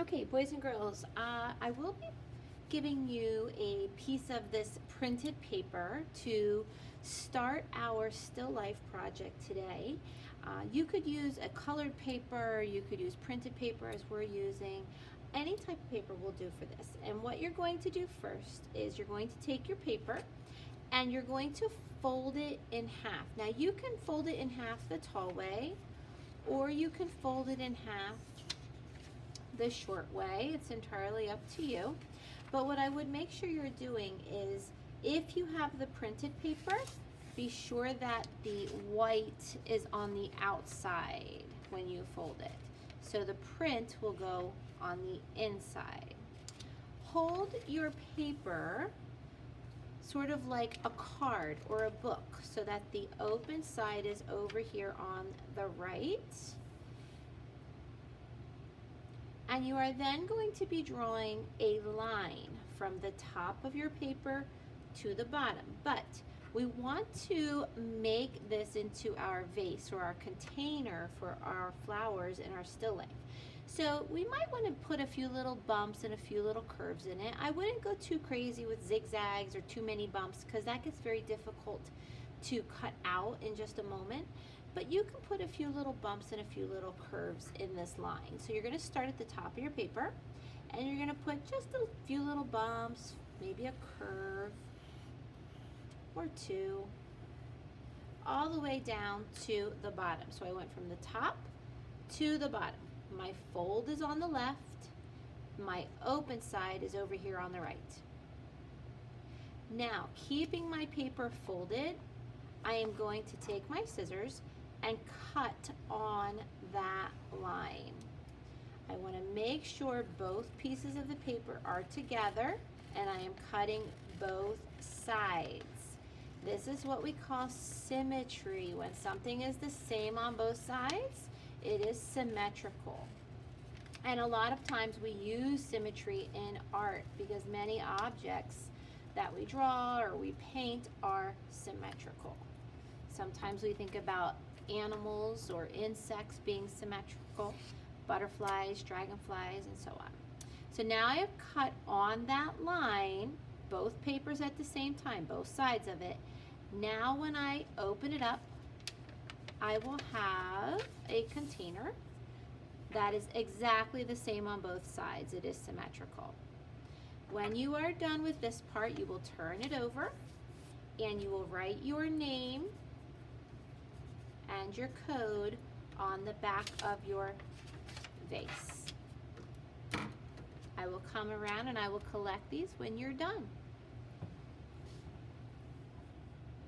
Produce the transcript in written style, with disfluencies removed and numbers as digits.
Okay, boys and girls, I will be giving you a piece of this printed paper to start our still life project today. You could use a colored paper, you could use printed paper as we're using. Any type of paper will do for this. And what you're going to do first is you're going to take your paper and you're going to fold it in half. Now you can fold it in half the tall way, or you can fold it in half the short way. It's entirely up to you. But what I would make sure you're doing is, if you have the printed paper, be sure that the white is on the outside when you fold it. So the print will go on the inside. Hold your paper sort of like a card or a book so that the open side is over here on the right. And you are then going to be drawing a line from the top of your paper to the bottom. But we want to make this into our vase or our container for our flowers in our still life. So we might want to put a few little bumps and a few little curves in it. I wouldn't go too crazy with zigzags or too many bumps, because that gets very difficult to cut out in just a moment. But you can put a few little bumps and a few little curves in this line. So you're going to start at the top of your paper, and you're going to put just a few little bumps, maybe a curve or two, all the way down to the bottom. So I went from the top to the bottom. My fold is on the left, my open side is over here on the right. Now, keeping my paper folded, I am going to take my scissors and cut on that line. I want to make sure both pieces of the paper are together, and I am cutting both sides. This is what we call symmetry. When something is the same on both sides, it is symmetrical. And a lot of times we use symmetry in art because many objects that we draw or we paint are symmetrical. Sometimes we think about animals or insects being symmetrical, butterflies, dragonflies, and so on. So now I have cut on that line, both papers at the same time, both sides of it. Now when I open it up, I will have a container that is exactly the same on both sides. It is symmetrical. When you are done with this part, you will turn it over and you will write your name and your code on the back of your vase. I will come around and I will collect these when you're done.